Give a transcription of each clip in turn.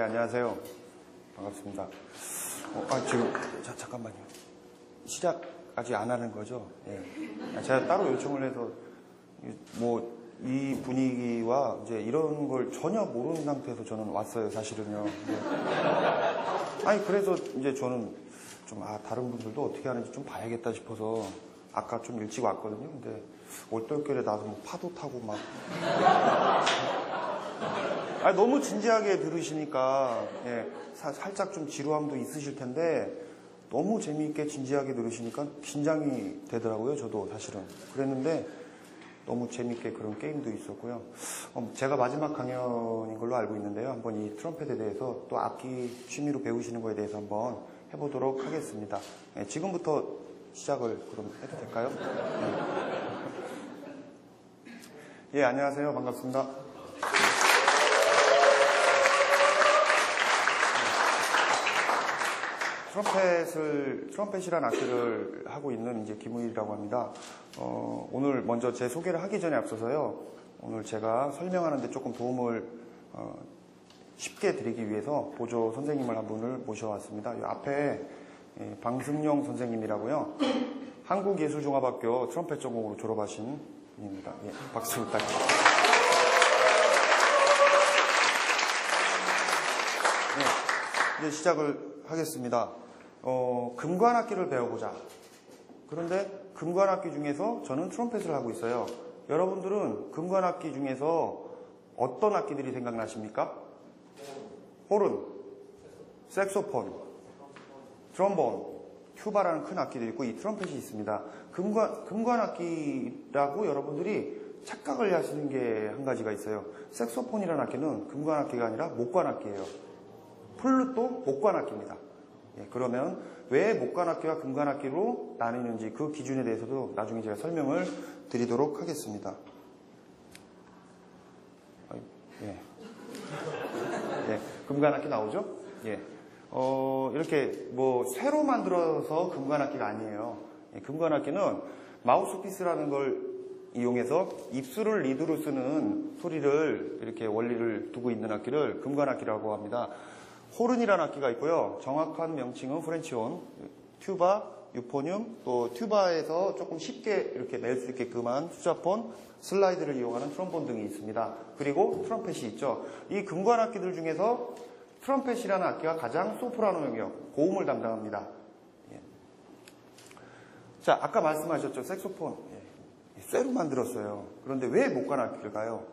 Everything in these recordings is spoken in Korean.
안녕하세요. 반갑습니다. 지금, 잠깐만요. 시작 아직 안 하는 거죠? 예. 제가 따로 요청을 해서, 이 분위기와 이제 이런 걸 전혀 모르는 상태에서 저는 왔어요, 사실은요. 그래서 이제 저는 좀, 다른 분들도 어떻게 하는지 좀 봐야겠다 싶어서 아까 좀 일찍 왔거든요. 근데 올떨결에 나서 파도 타고 막. 너무 진지하게 들으시니까, 살짝 좀 지루함도 있으실 텐데, 너무 재미있게 진지하게 들으시니까 긴장이 되더라고요, 저도 사실은. 그랬는데, 너무 재미있게 그런 게임도 있었고요. 제가 마지막 강연인 걸로 알고 있는데요. 한번 이 트럼펫에 대해서 또 악기 취미로 배우시는 거에 대해서 한번 해보도록 하겠습니다. 지금부터 시작을 그럼 해도 될까요? 안녕하세요. 반갑습니다. 트럼펫이란 악기를 하고 있는 이제 김우일이라고 합니다. 오늘 먼저 제 소개를 하기 전에 앞서서요. 오늘 제가 설명하는데 조금 도움을 쉽게 드리기 위해서 보조 선생님을 한 분을 모셔왔습니다. 이 앞에 방승용 선생님이라고요. 한국예술종합학교 트럼펫 전공으로 졸업하신 분입니다. 박수 부탁드립니다. 이제 시작을 하겠습니다. 금관악기를 배워보자. 그런데 금관악기 중에서 저는 트럼펫을 하고 있어요. 여러분들은 금관악기 중에서 어떤 악기들이 생각나십니까? 호른, 색소폰, 트럼본, 튜바라는 큰 악기도 있고 이 트럼펫이 있습니다. 금관악기라고 여러분들이 착각을 하시는 게 한 가지가 있어요. 색소폰이라는 악기는 금관악기가 아니라 목관악기예요. 플룻도 목관악기입니다. 그러면 왜 목관악기와 금관악기로 나뉘는지 그 기준에 대해서도 나중에 제가 설명을 드리도록 하겠습니다. 금관악기 나오죠? 이렇게 쇠로 만들어서 금관악기가 아니에요. 금관악기는 마우스피스라는 걸 이용해서 입술을 리드로 쓰는 소리를 이렇게 원리를 두고 있는 악기를 금관악기라고 합니다. 호른이라는 악기가 있고요. 정확한 명칭은 프렌치온, 튜바, 유포늄, 또 튜바에서 조금 쉽게 이렇게 낼 수 있게끔 한 수자폰, 슬라이드를 이용하는 트럼본 등이 있습니다. 그리고 트럼펫이 있죠. 이 금관악기들 중에서 트럼펫이라는 악기가 가장 소프라노 영역, 고음을 담당합니다. 자, 아까 말씀하셨죠. 색소폰. 쇠로 만들었어요. 그런데 왜 목관악기일까요?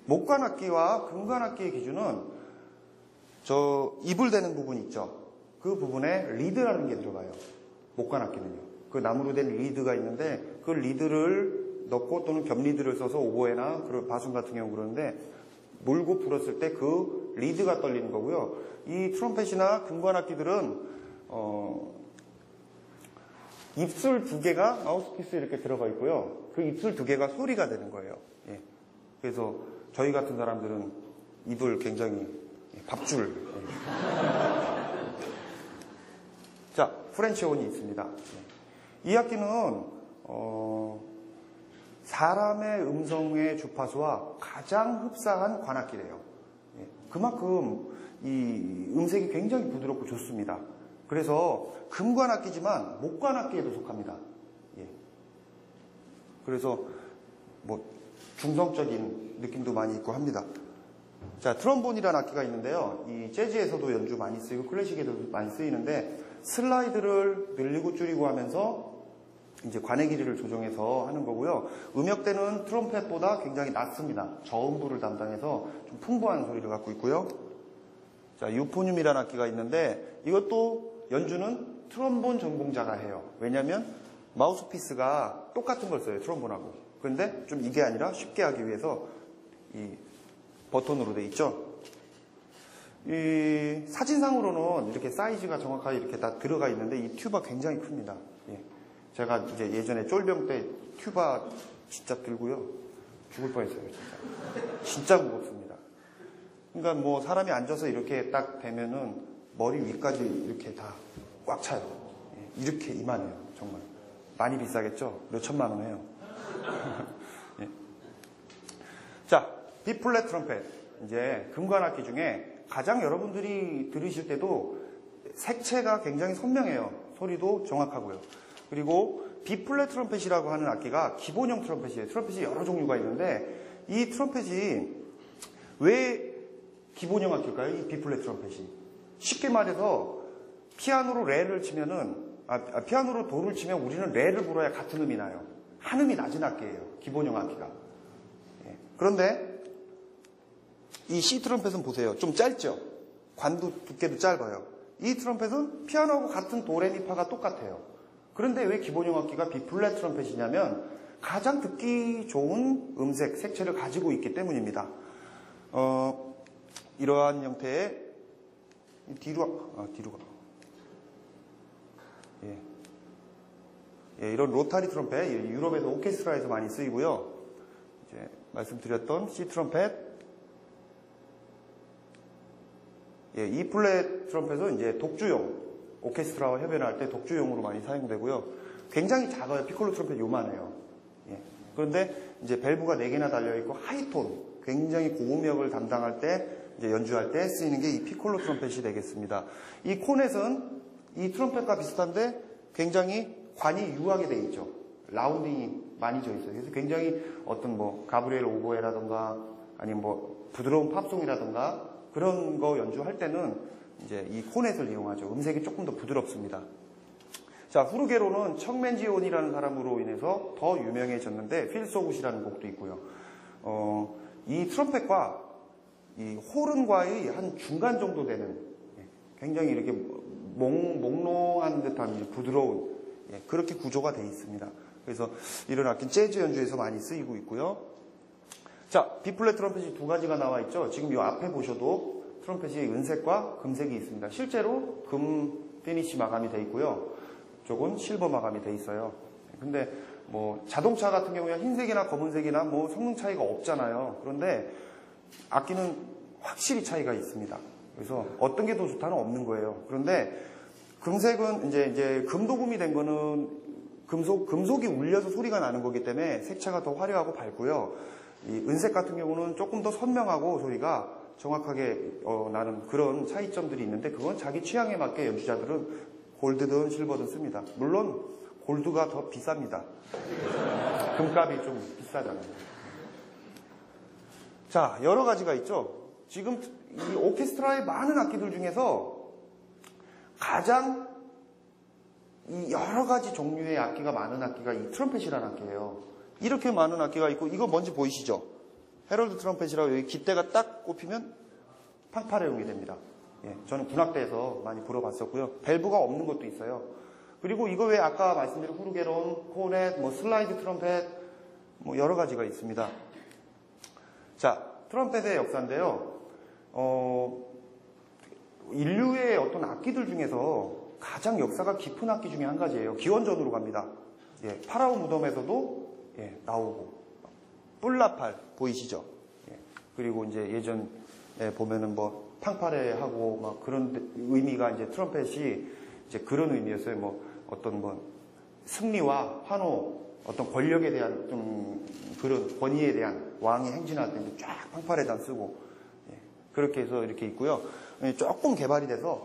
목관악기와 금관악기의 기준은 입을 대는 부분 있죠. 그 부분에 리드라는 게 들어가요. 목관악기는요. 그 나무로 된 리드가 있는데 그 리드를 넣고 또는 겹리드를 써서 오보에나 바순 같은 경우 그러는데 물고 불었을 때 그 리드가 떨리는 거고요. 이 트럼펫이나 금관악기들은 입술 두 개가 마우스피스에 이렇게 들어가 있고요. 그 입술 두 개가 소리가 되는 거예요. 그래서 저희 같은 사람들은 입을 굉장히 밥줄. 자, 프렌치온이 있습니다. 이 악기는 사람의 음성의 주파수와 가장 흡사한 관악기래요. 그만큼 이 음색이 굉장히 부드럽고 좋습니다. 그래서 금관악기지만 목관악기에도 속합니다. 그래서 중성적인 느낌도 많이 있고 합니다. 자, 트럼본이라는 악기가 있는데요. 이 재즈에서도 연주 많이 쓰이고 클래식에도 많이 쓰이는데 슬라이드를 늘리고 줄이고 하면서 이제 관의 길이를 조정해서 하는 거고요. 음역대는 트럼펫보다 굉장히 낮습니다. 저음부를 담당해서 좀 풍부한 소리를 갖고 있고요. 자, 유포늄이라는 악기가 있는데 이것도 연주는 트럼본 전공자가 해요. 왜냐하면 마우스피스가 똑같은 걸 써요. 트럼본하고. 그런데 좀 이게 아니라 쉽게 하기 위해서 이 버튼으로 돼 있죠. 이 사진상으로는 이렇게 사이즈가 정확하게 이렇게 다 들어가 있는데 이 튜바 굉장히 큽니다. 제가 이제 예전에 쫄병 때 튜바 진짜 들고요. 죽을 뻔했어요, 진짜. 진짜 무겁습니다. 그러니까 사람이 앉아서 이렇게 딱 대면은 머리 위까지 이렇게 다 꽉 차요. 이렇게 이만해요, 정말. 많이 비싸겠죠? 몇 천만 원 해요. 자, B플랫 트럼펫. 이제 금관악기 중에 가장 여러분들이 들으실 때도 색채가 굉장히 선명해요. 소리도 정확하고요. 그리고 B플랫 트럼펫이라고 하는 악기가 기본형 트럼펫이에요. 트럼펫이 여러 종류가 있는데 이 트럼펫이 왜 기본형 악기일까요? 이 B플랫 트럼펫이. 쉽게 말해서 피아노로 레를 치면은 피아노로 도를 치면 우리는 레를 불어야 같은 음이 나요. 한 음이 낮은 악기예요. 기본형 악기가. 예. 그런데 이 C 트럼펫은 보세요. 좀 짧죠? 관도 두께도 짧아요. 이 트럼펫은 피아노하고 같은 도레미파가 똑같아요. 그런데 왜 기본형 악기가 B플랫 트럼펫이냐면 가장 듣기 좋은 음색, 색채를 가지고 있기 때문입니다. 이러한 형태의 뒤로 가. 예, 이런 로타리 트럼펫, 유럽에서 오케스트라에서 많이 쓰이고요. 이제 말씀드렸던 C 트럼펫, 예, E 플랫 트럼펫은 이제 독주용, 오케스트라와 협연할 때 독주용으로 많이 사용되고요. 굉장히 작아요. 피콜로 트럼펫 요만해요. 예. 그런데 이제 밸브가 4개나 달려있고 하이톤, 굉장히 고음역을 담당할 때, 이제 연주할 때 쓰이는 게 이 피콜로 트럼펫이 되겠습니다. 이 코넷은 이 트럼펫과 비슷한데 굉장히 관이 유하게 되어 있죠. 라운딩이 많이 져 있어요. 그래서 굉장히 어떤 뭐 가브리엘 오보에라던가 아니면 뭐 부드러운 팝송이라던가 그런 거 연주할 때는 이제 이 코넷을 이용하죠. 음색이 조금 더 부드럽습니다. 자, 후르게로는 척맨지온이라는 사람으로 인해서 더 유명해졌는데 필 소 굿이라는 곡도 있고요. 이 트럼펫과 이 호른과의 한 중간 정도 되는 굉장히 이렇게 몽롱한 듯한 부드러운 그렇게 구조가 되어 있습니다. 그래서 이런 악기는 재즈 연주에서 많이 쓰이고 있고요. 자, B플랫 트럼펫이 2가지가 나와 있죠. 지금 이 앞에 보셔도 트럼펫이 은색과 금색이 있습니다. 실제로 금 피니시 마감이 되어 있고요. 이쪽은 실버 마감이 되어 있어요. 근데 뭐 자동차 같은 경우에 흰색이나 검은색이나 뭐 성능 차이가 없잖아요. 그런데 악기는 확실히 차이가 있습니다. 그래서 어떤 게 더 좋다는 없는 거예요. 그런데 금색은 이제 금도금이 된 거는 금속이 울려서 소리가 나는 거기 때문에 색채가 더 화려하고 밝고요. 이 은색 같은 경우는 조금 더 선명하고 소리가 정확하게 나는 그런 차이점들이 있는데 그건 자기 취향에 맞게 연주자들은 골드든 실버든 씁니다. 물론 골드가 더 비쌉니다. 금값이 좀 비싸잖아요. 자, 여러 가지가 있죠. 지금 이 오케스트라의 많은 악기들 중에서 가장 이 여러 가지 종류의 악기가 많은 악기가 이 트럼펫이라는 악기예요. 이렇게 많은 악기가 있고 이거 뭔지 보이시죠? 헤럴드 트럼펫이라고 여기 깃대가 딱 꼽히면 팡파레용이 됩니다. 예, 저는 군악대에서 많이 불어봤었고요. 밸브가 없는 것도 있어요. 그리고 이거 외에 아까 말씀드린 후르게론, 코넷, 뭐 슬라이드 트럼펫 뭐 여러 가지가 있습니다. 자, 트럼펫의 역사인데요. 인류의 어떤 악기들 중에서 가장 역사가 깊은 악기 중에 한 가지예요. 기원전으로 갑니다. 예, 파라오 무덤에서도 나오고 뿔라팔 보이시죠? 예, 그리고 이제 예전에 보면은 뭐 팡파레하고 막 그런 의미가 이제 트럼펫이 이제 그런 의미였어요. 뭐 어떤 뭐 승리와 환호, 어떤 권력에 대한 좀 그런 권위에 대한 왕이 행진할 때 쫙 팡파레단 쓰고 그렇게 해서 이렇게 있고요. 조금 개발이 돼서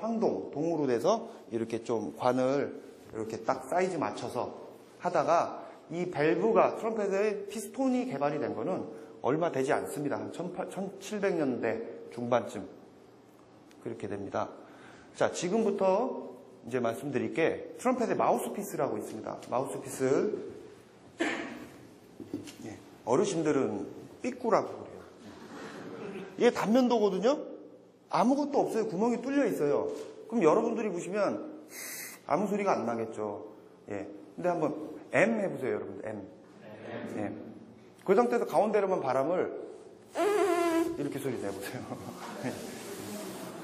동으로 돼서 이렇게 좀 관을 이렇게 딱 사이즈 맞춰서 하다가 이 밸브가 트럼펫의 피스톤이 개발이 된 거는 얼마 되지 않습니다. 한 1700년대 중반쯤 그렇게 됩니다. 자, 지금부터 이제 말씀드릴 게 트럼펫의 마우스피스라고 있습니다. 마우스피스 어르신들은 삐꾸라고 그래요. 이게 단면도거든요. 아무것도 없어요. 구멍이 뚫려 있어요. 그럼 여러분들이 보시면 아무 소리가 안 나겠죠. 예. 근데 한번 M 해보세요, 여러분들. M. 예. 그 상태에서 가운데로만 바람을 이렇게 소리 내보세요.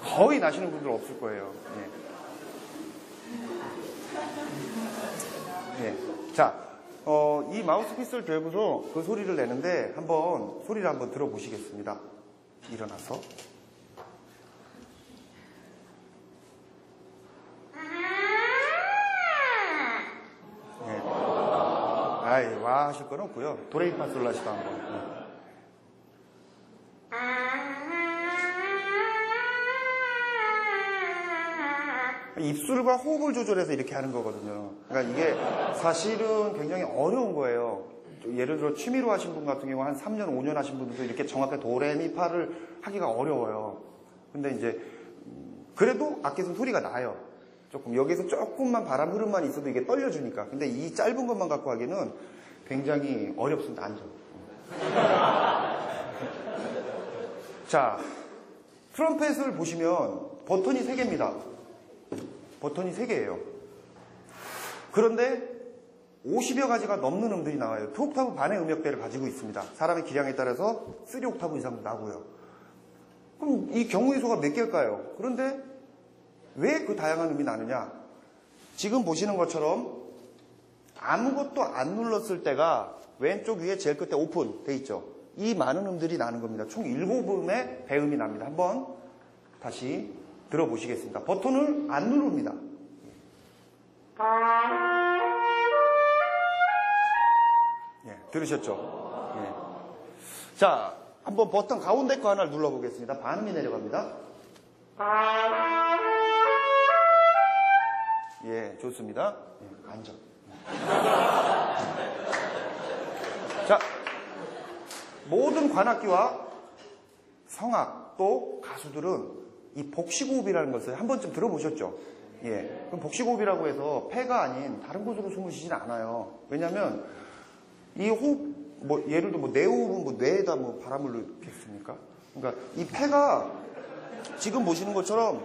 거의 나시는 분들 없을 거예요. 예. 예. 자, 이 마우스피스를 들고서 그 소리를 내는데 소리를 한번 들어보시겠습니다. 일어나서. 와 하실 건 없고요. 도레미파솔라시도 한번. 입술과 호흡을 조절해서 이렇게 하는 거거든요. 그러니까 이게 사실은 굉장히 어려운 거예요. 예를 들어 취미로 하신 분 같은 경우 한 3년, 5년 하신 분들도 이렇게 정확하게 도레미파를 하기가 어려워요. 근데 이제 그래도 악기에서는 소리가 나요. 조금 여기서 조금만 바람 흐름만 있어도 이게 떨려주니까. 근데 이 짧은 것만 갖고 하기는 굉장히 어렵습니다. 앉아. 자, 트럼펫을 보시면 버튼이 3개입니다. 버튼이 3개예요. 그런데 50여 가지가 넘는 음들이 나와요. 2옥타브 반의 음역대를 가지고 있습니다. 사람의 기량에 따라서 3옥타브 이상도 나고요. 그럼 이 경우의 수가 몇 개일까요? 그런데 왜 그 다양한 음이 나느냐? 지금 보시는 것처럼 아무것도 안 눌렀을 때가 왼쪽 위에 제일 끝에 오픈 돼 있죠. 이 많은 음들이 나는 겁니다. 총 7음의 배음이 납니다. 한번 다시 들어보시겠습니다. 버튼을 안 누릅니다. 예, 들으셨죠? 예. 자, 한번 버튼 가운데 거 하나를 눌러보겠습니다. 반음이 내려갑니다. 예, 좋습니다. 예, 앉아. 자, 모든 관악기와 성악 또 가수들은 이 복식호흡이라는 것을 한 번쯤 들어보셨죠? 예. 그럼 복식호흡이라고 해서 폐가 아닌 다른 곳으로 숨을 쉬진 않아요. 왜냐면 이 호흡, 예를 들어 내호흡은 뇌에다 바람을 넣겠습니까? 그러니까 이 폐가 지금 보시는 것처럼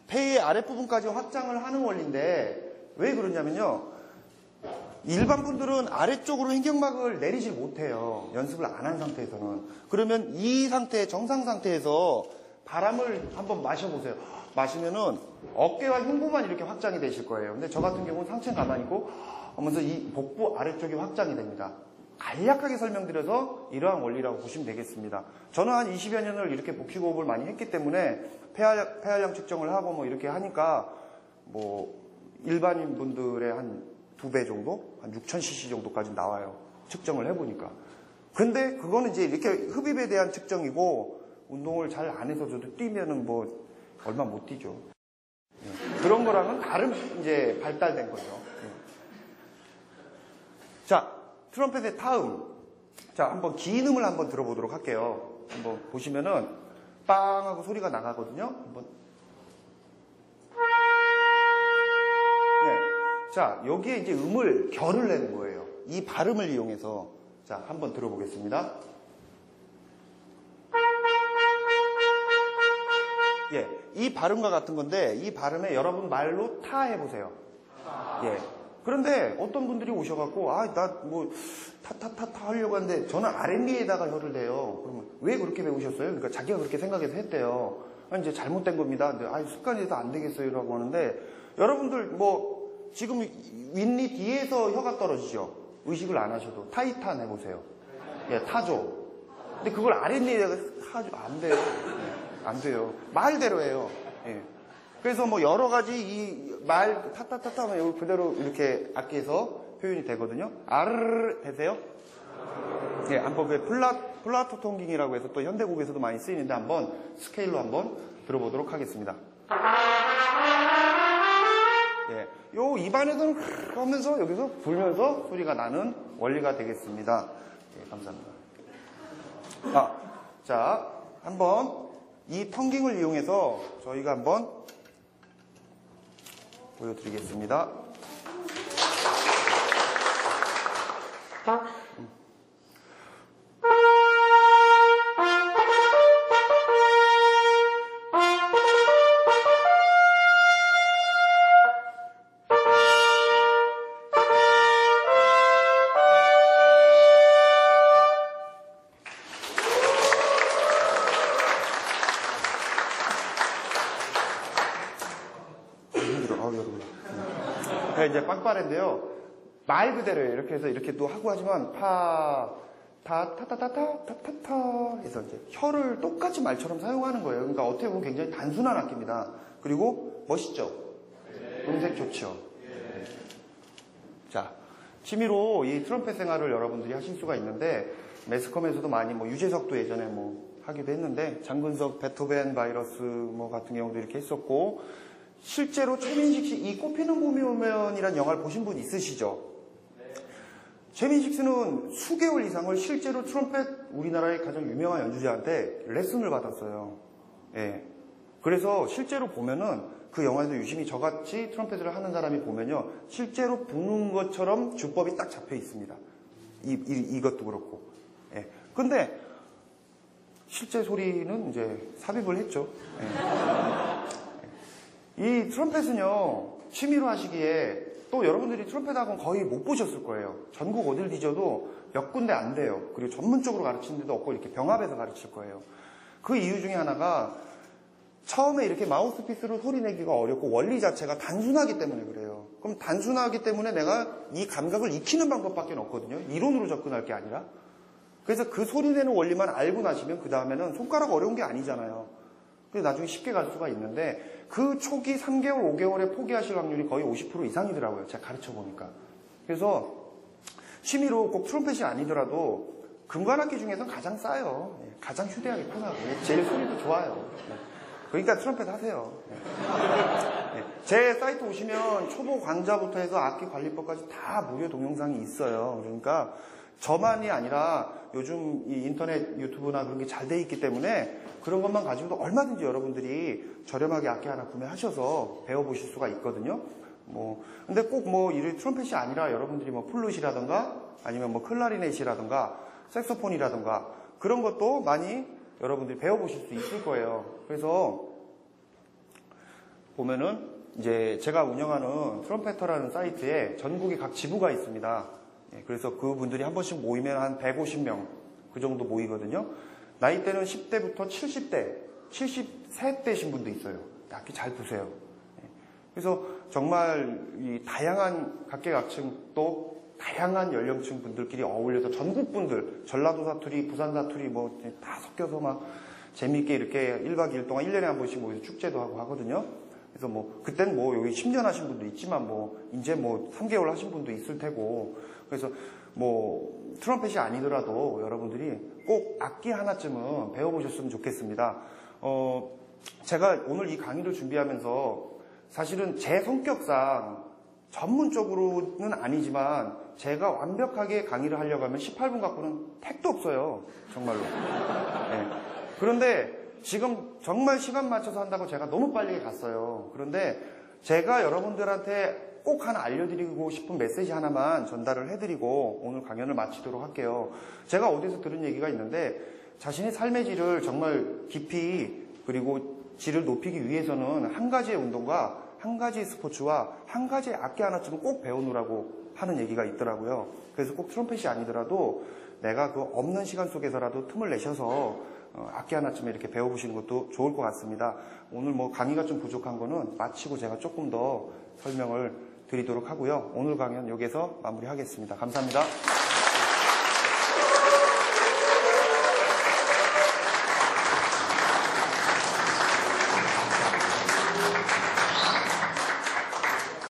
폐의 아랫부분까지 확장을 하는 원리인데 왜 그러냐면요. 일반 분들은 아래쪽으로 횡격막을 내리질 못해요. 연습을 안 한 상태에서는. 그러면 이 상태, 정상 상태에서 바람을 한번 마셔보세요. 마시면은 어깨와 흉부만 이렇게 확장이 되실 거예요. 근데 저 같은 경우는 상체는 가만히 있고 하면서 이 복부 아래쪽이 확장이 됩니다. 간략하게 설명드려서 이러한 원리라고 보시면 되겠습니다. 저는 한 20여 년을 이렇게 복식호흡을 많이 했기 때문에 폐활량 측정을 하고 이렇게 하니까 일반인 분들의 한 2배 정도? 한 6000cc 정도까지 나와요. 측정을 해보니까. 근데 그거는 이제 이렇게 흡입에 대한 측정이고 운동을 잘 안 해서 저도 뛰면은 얼마 못 뛰죠. 그런 거랑은 다른 이제 발달된 거죠. 자, 트럼펫의 타음. 자, 한번 긴 음을 한번 들어보도록 할게요. 한번 보시면은 빵 하고 소리가 나가거든요. 한번. 네. 자, 여기에 이제 결을 내는 거예요. 이 발음을 이용해서. 자, 한번 들어보겠습니다. 예, 이 발음과 같은 건데 이 발음에 여러분 말로 타 해보세요. 예. 그런데 어떤 분들이 오셔갖고 타타타타 하려고 하는데 저는 R&B에다가 혀를 대요. 그러면 왜 그렇게 배우셨어요? 그러니까 자기가 그렇게 생각해서 했대요. 이제 잘못된 겁니다. 근데 습관이 돼서 안 되겠어요라고 하는데 여러분들 지금 윗니 뒤에서 혀가 떨어지죠. 의식을 안 하셔도 타이탄 해보세요. 예, 타죠. 근데 그걸 R&B에다가 타죠. 안 돼요. 안 돼요. 말대로 해요. 예. 그래서 여러 가지 이 말 타타타타 하면 여기 그대로 이렇게 악기에서 표현이 되거든요. 아르르 되세요? 예, 한번 플라토 통깅이라고 해서 또 현대곡에서도 많이 쓰이는데 한번 스케일로 한번 들어보도록 하겠습니다. 예, 요 입안에서는 하면서 여기서 불면서 소리가 나는 원리가 되겠습니다. 예, 감사합니다. 자, 한번 이 텅깅을 이용해서 저희가 한번 보여드리겠습니다. 이제 빵빠레인데요. 말 그대로예요. 이렇게 해서 이렇게 또 하고 하지만 타타타타 해서 이제 혀를 똑같이 말처럼 사용하는 거예요. 그러니까 어떻게 보면 굉장히 단순한 악기입니다. 그리고 멋있죠. 음색 좋죠. 자, 취미로 이 트럼펫 생활을 여러분들이 하실 수가 있는데 매스컴에서도 많이 유재석도 예전에 하기도 했는데 장근석, 베토벤 바이러스 같은 경우도 이렇게 했었고 실제로 최민식 씨 이 꽃피는 봄이 오면이라는 영화를 보신 분 있으시죠? 최민식 씨는 수개월 이상을 실제로 트럼펫 우리나라의 가장 유명한 연주자한테 레슨을 받았어요. 예. 그래서 실제로 보면은 그 영화에서 유심히 저같이 트럼펫을 하는 사람이 보면요, 실제로 부는 것처럼 주법이 딱 잡혀 있습니다. 이것도 그렇고. 예. 근데 실제 소리는 이제 삽입을 했죠. 예. 이 트럼펫은요, 취미로 하시기에 또 여러분들이 트럼펫 학원 거의 못 보셨을 거예요. 전국 어딜 뒤져도 몇 군데 안 돼요. 그리고 전문적으로 가르치는 데도 없고 이렇게 병합해서 가르칠 거예요. 그 이유 중에 하나가 처음에 이렇게 마우스피스로 소리 내기가 어렵고 원리 자체가 단순하기 때문에 그래요. 그럼 단순하기 때문에 내가 이 감각을 익히는 방법밖에 없거든요. 이론으로 접근할 게 아니라. 그래서 그 소리 내는 원리만 알고 나시면 그 다음에는 손가락 어려운 게 아니잖아요. 그래서 나중에 쉽게 갈 수가 있는데 그 초기 3개월, 5개월에 포기하실 확률이 거의 50% 이상이더라고요. 제가 가르쳐 보니까. 그래서 취미로 꼭 트럼펫이 아니더라도 금관악기 중에서 가장 싸요. 가장 휴대하기 편하고 제일 소리도 좋아요. 그러니까 트럼펫 하세요. 제 사이트 오시면 초보 강좌부터 해서 악기 관리법까지 다 무료 동영상이 있어요. 그러니까 저만이 아니라 요즘 이 인터넷 유튜브나 그런 게 잘 돼 있기 때문에 그런 것만 가지고도 얼마든지 여러분들이 저렴하게 악기 하나 구매하셔서 배워보실 수가 있거든요. 근데 꼭 이 트럼펫이 아니라 여러분들이 플룻이라든가 아니면 클라리넷이라든가 색소폰이라든가 그런 것도 많이 여러분들이 배워보실 수 있을 거예요. 그래서 보면은 이제 제가 운영하는 트럼펫터라는 사이트에 전국에 각 지부가 있습니다. 그래서 그분들이 한 번씩 모이면 한 150명 그 정도 모이거든요. 나이대는 10대부터 70대, 73대신 분도 있어요. 악기 잘 부세요. 그래서 정말 이 다양한 각계각층 또 다양한 연령층 분들끼리 어울려서 전국 분들, 전라도 사투리, 부산 사투리 다 섞여서 막 재미있게 이렇게 1박 2일 동안 1년에 한 번씩 모여서 축제도 하고 하거든요. 그래서 그땐 여기 10년 하신 분도 있지만 이제 3개월 하신 분도 있을 테고 그래서 트럼펫이 아니더라도 여러분들이 꼭 악기 하나쯤은 배워보셨으면 좋겠습니다. 제가 오늘 이 강의를 준비하면서 사실은 제 성격상 전문적으로는 아니지만 제가 완벽하게 강의를 하려고 하면 18분 갖고는 택도 없어요. 정말로. 네. 그런데 지금 정말 시간 맞춰서 한다고 제가 너무 빨리 갔어요. 그런데 제가 여러분들한테 꼭 하나 알려드리고 싶은 메시지 하나만 전달을 해드리고 오늘 강연을 마치도록 할게요. 제가 어디서 들은 얘기가 있는데 자신의 삶의 질을 정말 깊이 그리고 질을 높이기 위해서는 한 가지의 운동과 한 가지 스포츠와 한 가지 악기 하나쯤은 꼭 배우느라고 하는 얘기가 있더라고요. 그래서 꼭 트럼펫이 아니더라도 내가 그 없는 시간 속에서라도 틈을 내셔서 악기 하나쯤 이렇게 배워보시는 것도 좋을 것 같습니다. 오늘 강의가 좀 부족한 거는 마치고 제가 조금 더 설명을 드리도록 하고요. 오늘 강연 여기서 마무리하겠습니다. 감사합니다.